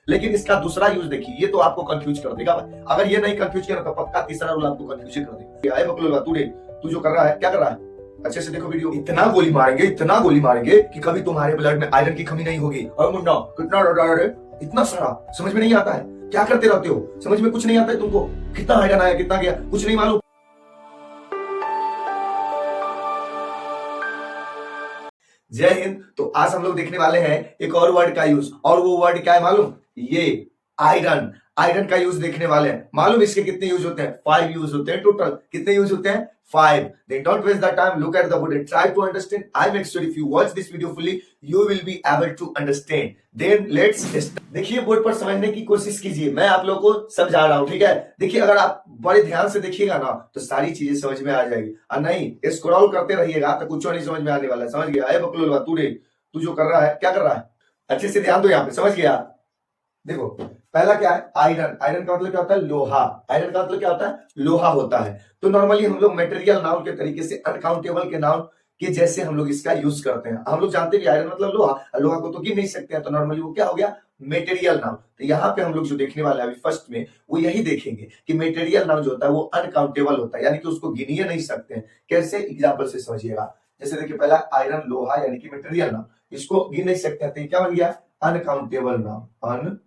लेकिन इसका दूसरा यूज देखिए, ये तो आपको कंफ्यूज कर देगा भाई। अगर ये नहीं कंफ्यूज किया तो पक्का तीसरा रूल आपको कंफ्यूज कर देगा। आए बकलोल तू जो कर रहा है, क्या कर रहा है, अच्छे से देखो वीडियो। इतना गोली मारेंगे कि कभी तुम्हारे ब्लड में आयरन की कमी नहीं होगी। और मुन्ना कितना डर, इतना सारा समझ में नहीं आता है, क्या करते रहते हो, समझ में कुछ नहीं आता है तुमको। कितना आयरन आया, कितना गया, कुछ नहीं मालूम। जय हिंद। तो आज हम लोग देखने वाले हैं एक और वर्ड का यूज, और वो वर्ड क्या है मालूम, ये आयरन। आयरन का यूज देखने वाले हैं। मालूम इसके कितने यूज होते हैं, 5 यूज होते हैं टोटल। कितने यूज होते हैं, 5। Then don't waste the time, look at the video, try to understand. I make sure if you watch this video fully, you will be able to understand. Then let's start. देखिए board पर समझने की कोशिश कीजिए, मैं आप लोगों को समझा रहा हूं, ठीक है। देखिए अगर आप बड़े ध्यान से देखिएगा ना तो सारी चीजें समझ में आ जाएगी, और नहीं स्क्रॉल करते रहिएगा तो कुछ नहीं समझ में आने वाला है। समझ गया, अरे बकलोल तू जो कर रहा है, क्या कर रहा है, अच्छे से ध्यान दो यहाँ पे, समझ गया। देखो पहला क्या है, आयरन। आयरन का मतलब क्या होता है, लोहा। आयरन का मतलब क्या होता है, लोहा होता है। तो नॉर्मली हम लोग मटेरियल नाउन के तरीके से अनकाउंटेबल के नाउन के जैसे हम लोग इसका यूज करते हैं। हम लोग जानते हैं आयरन मतलब लोहा, लोहा को तो गिन नहीं सकते हैं, तो नॉर्मली वो क्या हो गया, मटेरियल नाउन। तो यहाँ पे हम लोग जो देखने वाले हैं अभी फर्स्ट में, वो यही देखेंगे कि मटेरियल नाउन जो होता है वो अनकाउंटेबल होता है, यानी कि उसको गिनिए नहीं सकते हैं। कैसे, एग्जाम्पल से समझिएगा। जैसे देखिए पहला आयरन लोहा यानी कि मटेरियल नाउन, इसको गिन नहीं सकते हैं, तो क्या बन गया, अनकाउंटेबल नाउन।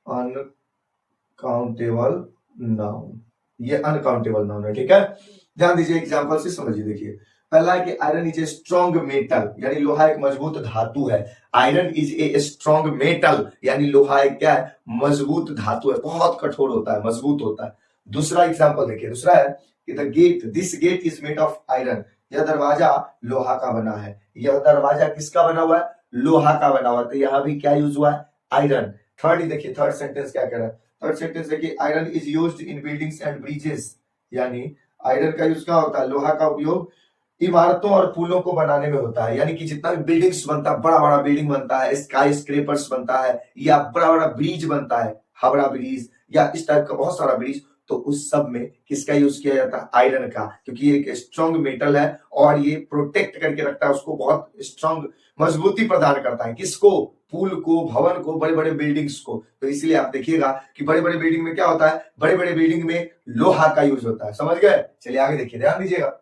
अनकाउंटेबल नाउन, ये अनकाउंटेबल नाउन है, ठीक है। ध्यान दीजिए, एग्जांपल से समझिए। देखिए पहला है कि iron is a strong metal, यानी लोहा एक मजबूत धातु है। Iron is a strong metal, यानी लोहा एक क्या है, मजबूत धातु है, बहुत कठोर होता है, मजबूत होता है। दूसरा एग्जांपल देखिए, दूसरा है कि the gate, this gate is made of iron, यह दरवाजा लोहा का बना है। यह दरवाजा किसका बना हुआ है, लोहा का बना हुआ है। तो यहां भी क्या यूज हुआ है, आयरन। थर्ड देखिए, थर्ड सेंटेंस क्या कह रहा है, थर्ड सेंटेंस देखिए, iron is used in buildings and bridges, यानी आयरन का यूज क्या होता है, लोहा का उपयोग इमारतों और पुलों को बनाने में होता है। यानी कि जितना भी बिल्डिंग्स बनता है, बड़ा बड़ा बिल्डिंग बनता है, स्काई स्क्रेपर्स बनता है, या बड़ा बड़ा ब्रिज बनता है, हावड़ा ब्रिज या इस टाइप का बहुत सारा ब्रिज, तो उस सब में किसका यूज किया जाता है, आयरन का। क्योंकि ये एक स्ट्रॉन्ग मेटल है और ये प्रोटेक्ट करके रखता है उसको, बहुत स्ट्रॉन्ग मजबूती प्रदान करता है, किसको, पुल को, भवन को, बड़े बड़े बिल्डिंग्स को। तो इसलिए आप देखिएगा कि बड़े बड़े बिल्डिंग में क्या होता है, बड़े बड़े बिल्डिंग में लोहा का यूज होता है। समझ गए, चलिए आगे देखिए, ध्यान दीजिएगा।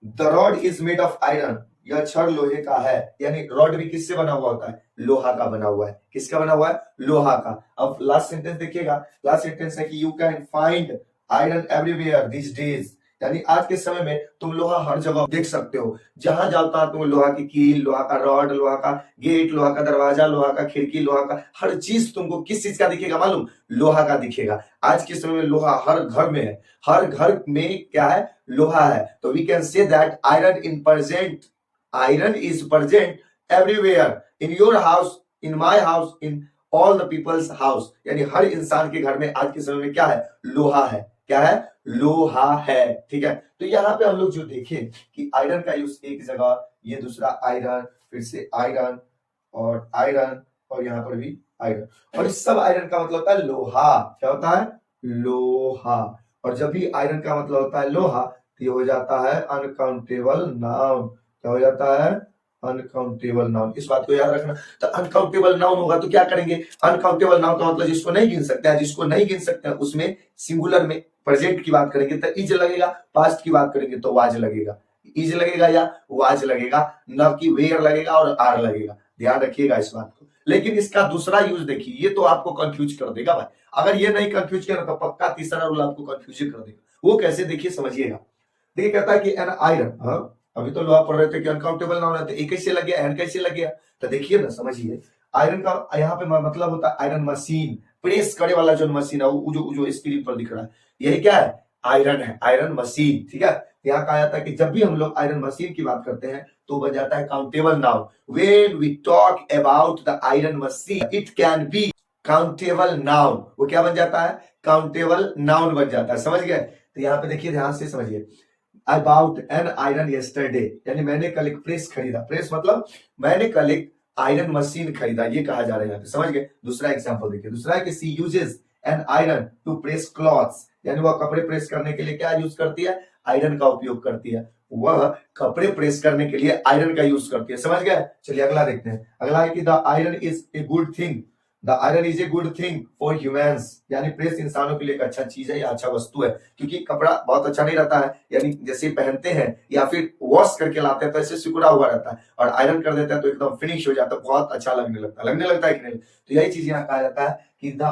The rod is made of iron, यह छड़ लोहे का है, यानी रॉड भी किससे बना हुआ होता है, लोहा का बना हुआ है। किसका बना हुआ है, लोहा का। अब लास्ट सेंटेंस देखिएगा, लास्ट सेंटेंस है कि you can find iron everywhere this days, यानी आज के समय में तुम लोहा हर जगह देख सकते हो। जहां जाता तुम लोहा की कील, लोहा का रॉड, लोहा का गेट, लोहा का दरवाजा, लोहा का खिड़की, लोहा का हर चीज तुमको किस चीज का दिखेगा मालूम, लोहा का दिखेगा। आज के समय में लोहा हर घर में है, हर घर में क्या है, लोहा है। तो we can say that iron is present everywhere, in your house, in my house, in all the people's house, यानी हर इंसान के घर में आज के समय में क्या है, लोहा है। क्या है, लोहा है, ठीक है। तो यहाँ पे हम लोग जो देखें कि आयरन का यूज एक जगह, ये दूसरा आयरन, फिर से आयरन और यहाँ पर भी आयरन, और इस सब आयरन का मतलब होता है लोहा। क्या होता है, लोहा। और जब भी आयरन का मतलब होता है लोहा, तो ये हो जाता है अनकाउंटेबल नाउन। क्या हो जाता है, अनकाउंटेबल नाउन। इस बात को याद रखना। तो अनकाउंटेबल नाउन होगा तो क्या करेंगे, अनकाउंटेबल नाउन का मतलब जिसको नहीं गिन सकते हैं, जिसको नहीं गिन सकते हैं उसमें सिंगुलर में प्रेजेंट की बात करेंगे तो इज लगेगा, पास्ट की बात करेंगे तो वाज लगेगा। इज लगेगा या वाज लगेगा, न कि वेयर लगेगा और आर लगेगा। ध्यान रखिएगा इस बात को। लेकिन इसका दूसरा यूज देखिए, ये तो आपको कंफ्यूज कर देगा भाई। अगर ये नहीं कंफ्यूज किया तो पक्का तीसरा रूल आपको कंफ्यूज कर देगा। वो कैसे, देखिए समझिएगा। देखिए कहता है कि एन आयरन, अभी तो लोहा पढ़ रहे थे कि अनकाउंटेबल नाउन है, तो एक कैसे लग गया, एन कैसे लग गया, तो देखिए ना, समझिए। आयरन का यहाँ पे मतलब होता है आयरन मशीन, प्रेस करे वाला जो मशीन है, वो जो स्क्रीन पर दिख रहा है, यही क्या है, आयरन है, आयरन मशीन, ठीक है। यहाँ कहा जाता है कि जब भी हम लोग आयरन मशीन की बात करते हैं तो बन जाता है countable noun. When we talk about the iron machine, it can be countable noun. वो क्या बन जाता है, काउंटेबल नाउन बन जाता है। समझ गए। तो यहाँ पे देखिए, ध्यान से समझिए। अबाउट एन आयरन यस्टरडे, यानी मैंने कल एक प्रेस खरीदा, प्रेस मतलब मैंने कल एक आयरन मशीन खरीदा, ये कहा जा रहा है यहाँ पे। समझ गए। दूसरा एग्जांपल देखिए, दूसरा है कि she uses an iron to press clothes, यानी वह कपड़े प्रेस करने के लिए क्या यूज करती है, आयरन का उपयोग करती है। वह कपड़े प्रेस करने के लिए आयरन का यूज करती है। समझ गए। चलिए अगला देखते हैं। अगला है कि the iron is a good thing the iron is a good thing for humans, यानी प्रेस इंसानों के लिए एक अच्छा चीज है या अच्छा वस्तु है, क्योंकि कपड़ा बहुत अच्छा नहीं रहता है, यानी जैसे पहनते हैं या फिर वॉश करके लाते हैं तो ऐसे सिकुड़ा हुआ रहता है, और आयरन कर देते हैं तो एकदम फिनिश हो जाता है, बहुत अच्छा लगने लगता है कि नहीं। तो यही चीज यहाँ कहा जाता है कि the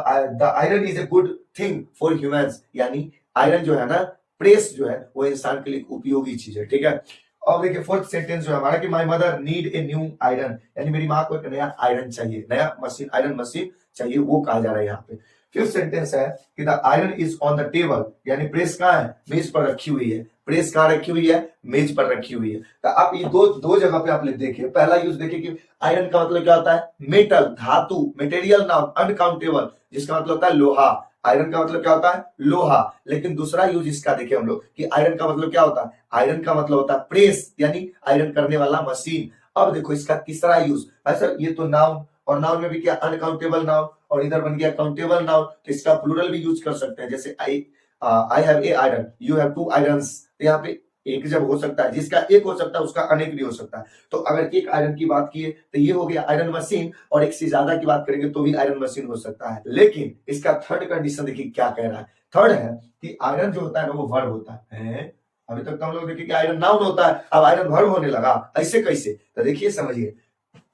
iron is a good thing for humans, यानी आयरन जो है ना, प्रेस जो है वो इंसान के लिए उपयोगी चीज है, ठीक है। अब देखिए फोर्थ सेंटेंस जो है हमारा कि my mother need a new iron, यानी मेरी माँ को एक नया आयरन चाहिए, नया मशीन, आयरन मशीन चाहिए, वो कहा जा रहा है यहाँ पे। फिफ्थ सेंटेंस है कि the iron is on the table, यानी प्रेस कहाँ है, मेज पर रखी हुई है। प्रेस कहाँ रखी हुई है, मेज पर रखी हुई है। तो आप ये दो जगह पे आप देखिए, पहला यूज देखिए कि आयरन का मतलब क्या होता है, मेटल, धातु, मटेरियल नाउन, अनकाउंटेबल, जिसका मतलब होता है लोहा। आयरन का मतलब क्या होता है, लोहा। लेकिन दूसरा यूज इसका देखिए हम लोग कि आयरन का मतलब क्या होता है, आयरन का मतलब होता है प्रेस, यानी आयरन करने वाला मशीन। अब देखो इसका तीसरा यूज, ऐसा ये तो नाउन, और नाउन में भी क्या, अनकाउंटेबल नाउन, और इधर बन गया काउंटेबल नाउन, तो इसका प्लूरल भी यूज कर सकते हैं, जैसे I have a iron, you have two irons. तो यहाँ पे एक जब हो सकता है, जिसका एक हो सकता है उसका अनेक भी हो सकता है। तो अगर एक आयरन की बात की तो ये हो गया आयरन मशीन, और एक से ज्यादा की बात करेंगे तो भी आयरन मशीन हो सकता है। लेकिन इसका थर्ड कंडीशन देखिए क्या कह रहा है। थर्ड है कि आयरन जो होता है ना वो वर्ब होता है। अभी तक तो हम लोग देखिए कि आयरन नाउन होता है, अब आयरन वर्ब होने लगा, ऐसे कैसे, तो देखिए समझिए,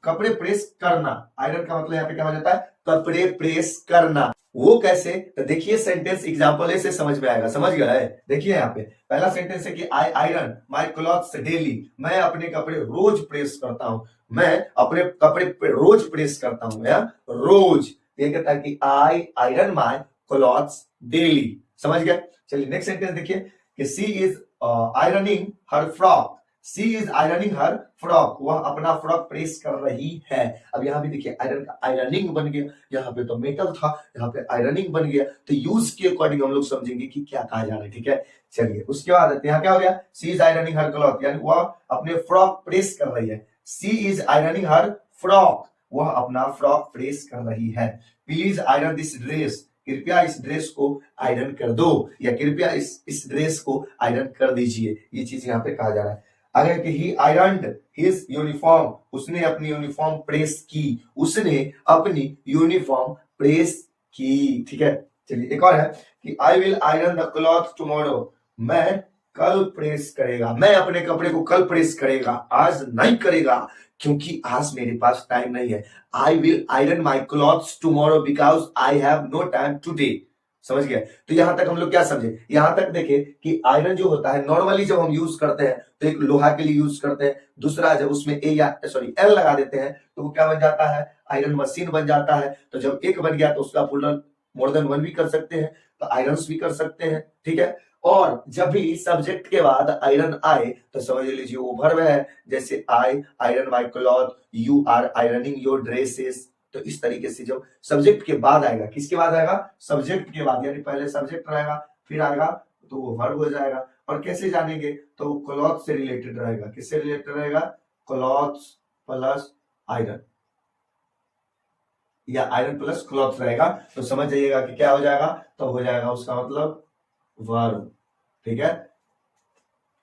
कपड़े प्रेस करना, आयरन का मतलब यहाँ पे क्या हो जाता है, कपड़े प्रेस करना। वो कैसे, तो देखिए सेंटेंस एग्जांपल से समझ में आएगा, समझ गया है। देखिए यहाँ पे पहला सेंटेंस है कि I iron my clothes daily, मैं अपने कपड़े रोज प्रेस करता हूं, मैं अपने कपड़े रोज प्रेस करता हूं, या रोज। ये कहता है कि I iron my clothes daily, समझ गया। चलिए नेक्स्ट सेंटेंस देखिए कि she is ironing her frock, she is ironing her frock, वह अपना फ्रॉक प्रेस कर रही है। अब यहाँ भी देखिए आयरन का आयरनिंग बन गया, यहाँ पे तो मेटल था, यहाँ पे आयरनिंग बन गया, तो यूज के अकॉर्डिंग हम लोग समझेंगे कि क्या कहा जा रहा है, ठीक है। चलिए उसके बाद यहाँ क्या हो गया, सी इज आयरनिंग हर क्लॉथ, यानी वह अपने फ्रॉक प्रेस कर रही है। सी इज आयरनिंग हर फ्रॉक, वह अपना फ्रॉक प्रेस कर रही है। प्लीज आयरन दिस ड्रेस, कृपया इस ड्रेस को आयरन कर दो, या कृपया इस ड्रेस को आयरन कर दीजिए, ये चीज यहाँ पे कहा जा रहा है। अगर कि ही आयरन्ड हिज यूनिफॉर्म, उसने अपनी यूनिफॉर्म प्रेस की, उसने अपनी यूनिफॉर्म प्रेस की, ठीक है। चलिए एक और है कि आई will iron the cloth tomorrow, मैं कल प्रेस करेगा, मैं अपने कपड़े को कल प्रेस करेगा, आज नहीं करेगा क्योंकि आज मेरे पास टाइम नहीं है। I will iron my clothes tomorrow because I have no time today, समझ गए। तो यहां तक हम लोग क्या समझे, यहां तक देखे कि आयरन जो होता है नॉर्मली जब हम यूज करते हैं तो एक लोहा के लिए यूज करते हैं, दूसरा जब उसमें ए या सॉरी एल लगा देते हैं तो वो क्या बन जाता है, आयरन मशीन बन जाता है। तो जब एक बन गया तो उसका प्लूरल मोर देन वन भी कर सकते हैं, तो आयरन्स भी कर सकते हैं, ठीक है। और जब भी सब्जेक्ट के बाद आयरन आए तो समझ लीजिए वो वर्ब है, जैसे I iron my cloth, you are ironing your dresses. तो इस तरीके से जब सब्जेक्ट के बाद आएगा, किसके बाद आएगा, सब्जेक्ट के बाद, यानी पहले सब्जेक्ट रहेगा फिर आएगा तो वो वर्ब हो जाएगा। और कैसे जानेंगे, तो क्लॉथ से रिलेटेड रहेगा, किससे रिलेटेड रहेगा, क्लॉथ्स प्लस आयरन, या आयरन प्लस क्लॉथ रहेगा, तो समझ जाइएगा कि क्या हो जाएगा, तो हो जाएगा उसका मतलब वर्ब, ठीक है।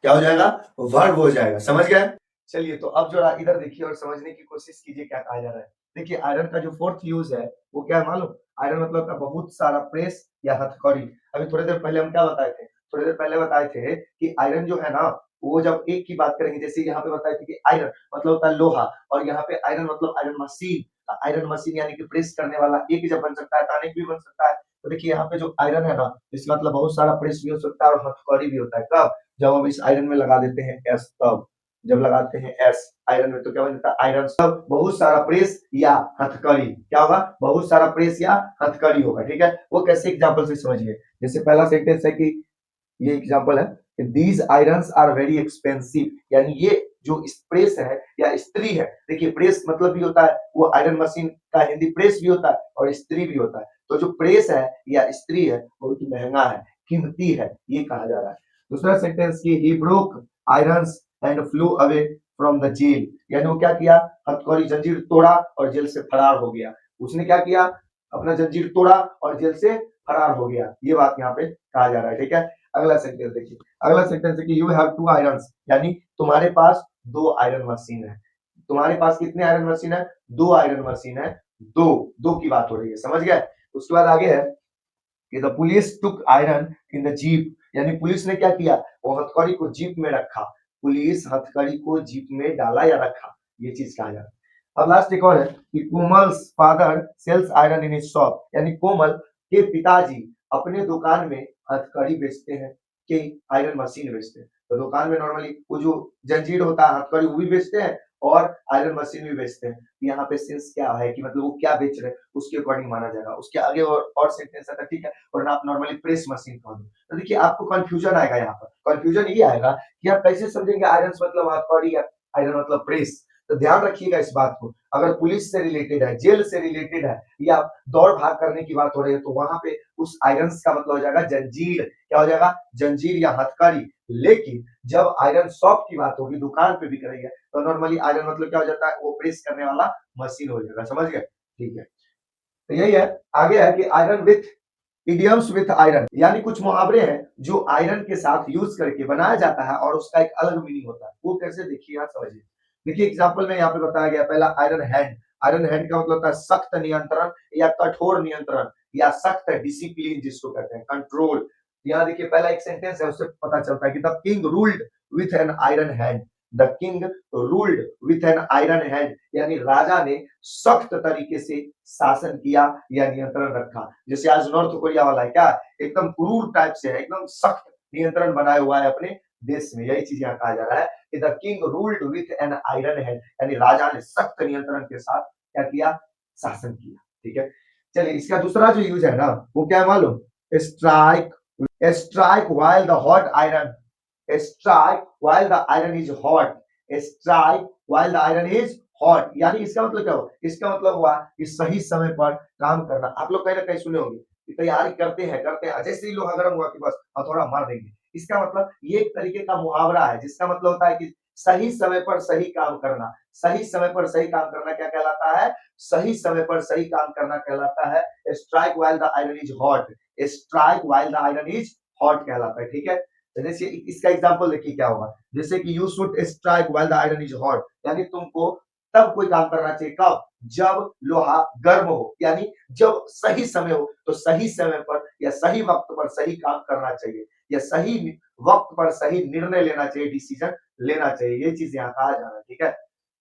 क्या हो जाएगा, वर्ब हो जाएगा, समझ गए। चलिए तो अब जरा इधर देखिए और समझने की कोशिश कीजिए क्या कहा जा रहा है। देखिए आयरन का जो फोर्थ यूज है वो क्या है मालूम, आयरन मतलब होता है बहुत सारा प्रेस या हथकड़ी। अभी थोड़ी देर पहले हम क्या बताए थे, थोड़ी देर पहले बताए थे कि आयरन जो है ना, वो जब एक की बात करेंगे, जैसे यहाँ पे बताए थे कि आयरन मतलब होता है लोहा, और यहाँ पे आयरन मतलब आयरन मशीन, आयरन मशीन यानी कि प्रेस करने वाला एक जब बन सकता है तो अनेक भी बन सकता है। तो देखिए यहाँ पे जो आयरन है ना, इसका मतलब बहुत सारा प्रेस भी हो सकता है और हथकड़ी भी होता है। कब, जब हम इस आयरन में लगा देते हैं एस, तब जब लगाते हैं एस आयरन में तो क्या बन जाता है, आयरन। सब बहुत सारा प्रेस या हथकड़ी, क्या होगा, बहुत सारा प्रेस या हथकड़ी होगा, ठीक है। वो कैसे एग्जांपल से समझिए, जैसे पहला सेंटेंस है कि ये एग्जांपल है कि these irons are very expensive, यानी ये जो प्रेस है या स्त्री है, देखिए प्रेस मतलब भी होता है वो आयरन मशीन का हिंदी प्रेस भी होता है और स्त्री भी होता है। तो जो प्रेस है या स्त्री है बहुत महंगा है, कीमती है, ये कहा जा रहा है। दूसरा सेंटेंस की he broke irons and flew away from the jail, यानी वो क्या किया, हथकड़ी जंजीर तोड़ा और जेल से फरार हो गया। उसने क्या किया, अपना जंजीर तोड़ा और जेल से फरार हो गया, ये बात यहाँ पे कहा जा रहा है, ठीक है। अगला सेंटेंस देखिए, अगला सेंटेंस है कि यू हैव टू आयरन्स, यानी तुम्हारे पास दो आयरन मशीन है। तुम्हारे पास कितने आयरन मशीन है, दो आयरन मशीन है। दो दो की बात हो रही है, समझ गए। उसके बाद आगे है कि the police took iron in the jeep, यानी पुलिस ने क्या किया, वो हथकड़ी को जीप में रखा। पुलिस हथकड़ी को जीप में डाला या रखा, ये चीज कहा जा रहा है। अब लास्ट एक और है कि Komal's father sells iron in his shop, यानी कोमल के पिताजी अपने दुकान में हथकड़ी बेचते हैं कि आयरन मशीन बेचते हैं। तो दुकान में नॉर्मली वो जो जंजीर होता है हथकड़ी वो भी बेचते हैं और आयरन मशीन भी बेचते हैं। यहाँ पे सेंस क्या है कि मतलब वो क्या बेच रहे हैं उसके अकॉर्डिंग माना जाएगा। उसके आगे और सेंटेंस आता है, ठीक है, और आप नॉर्मली प्रेस मशीन कह दो। तो देखिए आपको कंफ्यूजन आएगा, यहाँ पर कंफ्यूजन ये आएगा कि आप कैसे समझेंगे आयरन मतलब हथकड़ी या आयरन मतलब प्रेस। तो ध्यान रखिएगा इस बात को, अगर पुलिस से रिलेटेड है, जेल से रिलेटेड है या दौड़ भाग करने की बात हो रही है तो वहां पे उस आयरन का मतलब हो जाएगा जंजीर। क्या हो जाएगा, जंजीर या हथकड़ी। लेकिन जब आयरन शॉप की बात होगी, दुकान पे भी करेंगे, तो नॉर्मली आयरन मतलब क्या हो जाता है, वो प्रेस करने वाला मशीन हो जाएगा, समझ गए। ठीक है, तो यही है। आगे है कि iron with idioms with iron, यानी कुछ मुहावरे हैं जो आयरन के साथ यूज करके बनाया जाता है और उसका एक अलग मीनिंग होता है। वो कैसे, देखिए यहाँ समझिए। देखिए एग्जांपल में यहाँ पे बताया गया, पहला आयरन हैंड। आयरन हैंड का मतलब होता है सख्त नियंत्रण या कठोर नियंत्रण या सख्त डिसिप्लिन जिसको कहते हैं, कंट्रोल। यहाँ देखिए पहला एक सेंटेंस है, उससे पता चलता है कि the king ruled with an iron hand. The king ruled with an iron hand, यानी राजा ने सख्त तरीके से शासन किया या नियंत्रण रखा। जैसे आज नॉर्थ कोरिया वाला है, क्या एकदम क्रूर टाइप से है, एकदम सख्त नियंत्रण बनाया हुआ है अपने देश में। यही चीज यहाँ कहा जा रहा है कि the king ruled with an iron hand, यानी राजा ने सख्त नियंत्रण के साथ क्या किया, शासन किया। ठीक है, चलिए इसका दूसरा जो यूज है ना, वो क्या है मालूम, strike. Strike while the hot iron, strike while the iron is hot, strike while the iron is hot, यानी इसका मतलब क्या हुआ, इसका मतलब हुआ कि सही समय पर काम करना। आप लोग कहीं ना कहीं सुने होंगे कि तैयारी करते हैं जैसे ही लोहा गर्म हुआ कि बस हथौड़ा मार देंगे। इसका मतलब ये एक तरीके का मुहावरा है जिसका मतलब होता है कि सही समय पर सही काम करना। सही समय पर सही काम करना क्या कहलाता है, सही समय पर सही काम करना कहलाता है strike while the iron is hot. Strike while the iron is hot कहलाता है। ठीक है, तो जैसे इसका एग्जांपल देखिए क्या होगा, जैसे कि you should strike while the iron is hot, यानी तुमको तब कोई काम करना चाहिए, कब, जब लोहा गर्म हो, यानी जब सही समय हो तो सही समय पर या सही वक्त पर सही काम करना चाहिए या सही वक्त पर सही निर्णय लेना चाहिए, डिसीजन लेना चाहिए। ये चीज यहाँ कहा जा रहा है। ठीक है,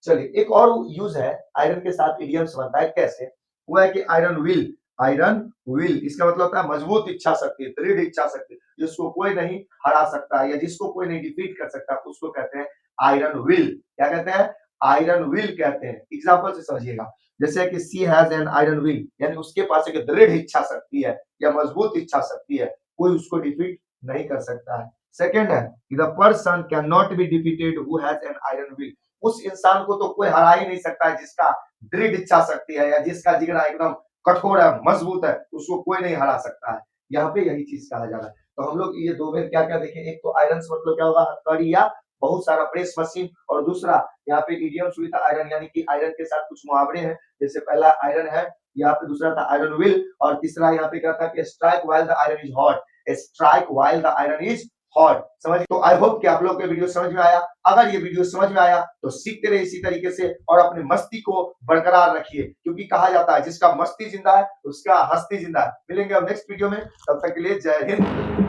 चलिए एक और यूज है आयरन के साथ इडियम्स बनता है, कैसे, वो है कि आयरन विल। आयरन विल इसका मतलब होता है मजबूत इच्छा शक्ति, दृढ़ इच्छा शक्ति, जिसको कोई नहीं हरा सकता या जिसको कोई नहीं डिफीट कर सकता, उसको कहते हैं आयरन विल। क्या कहते हैं, आयरन विल कहते हैं। एग्जांपल से समझिएगा, जैसे कि सी हैज एन आयरन विल, यानी उसके पास एक दृढ़ इच्छा शक्ति है या मजबूत इच्छा शक्ति है, कोई उसको डिफीट नहीं कर सकता है। सेकंड है कि the person can not be defeated who has an iron will, उस इंसान को तो कोई हरा ही नहीं सकता है जिसका दृढ़ इच्छा शक्ति है या जिसका जिगरा एकदम कठोर है, मजबूत है, उसको कोई नहीं हरा सकता है। यहाँ पे यही चीज कहा जा रहा है। तो हम लोग ये दो में क्या क्या देखें, एक तो आयरन मतलब क्या होगा, हथकड़ी या बहुत सारा प्रेस मशीन, और दूसरा यहाँ पे इडियम्स विद आयरन, यानी कि आयरन के साथ कुछ मुहावरे हैं। जैसे पहला आयरन है, यहाँ पे दूसरा था आयरन विल, और तीसरा यहाँ पे क्या था कि strike while the iron is hot. Strike while the iron is hot, समझ। तो आई होप कि आप लोग को वीडियो समझ में आया। अगर ये वीडियो समझ में आया तो सीखते रहे इसी तरीके से और अपने मस्ती को बरकरार रखिए, क्योंकि कहा जाता है जिसका मस्ती जिंदा है उसका हस्ती जिंदा है। मिलेंगे अब नेक्स्ट वीडियो में, तब तक के लिए जय हिंद।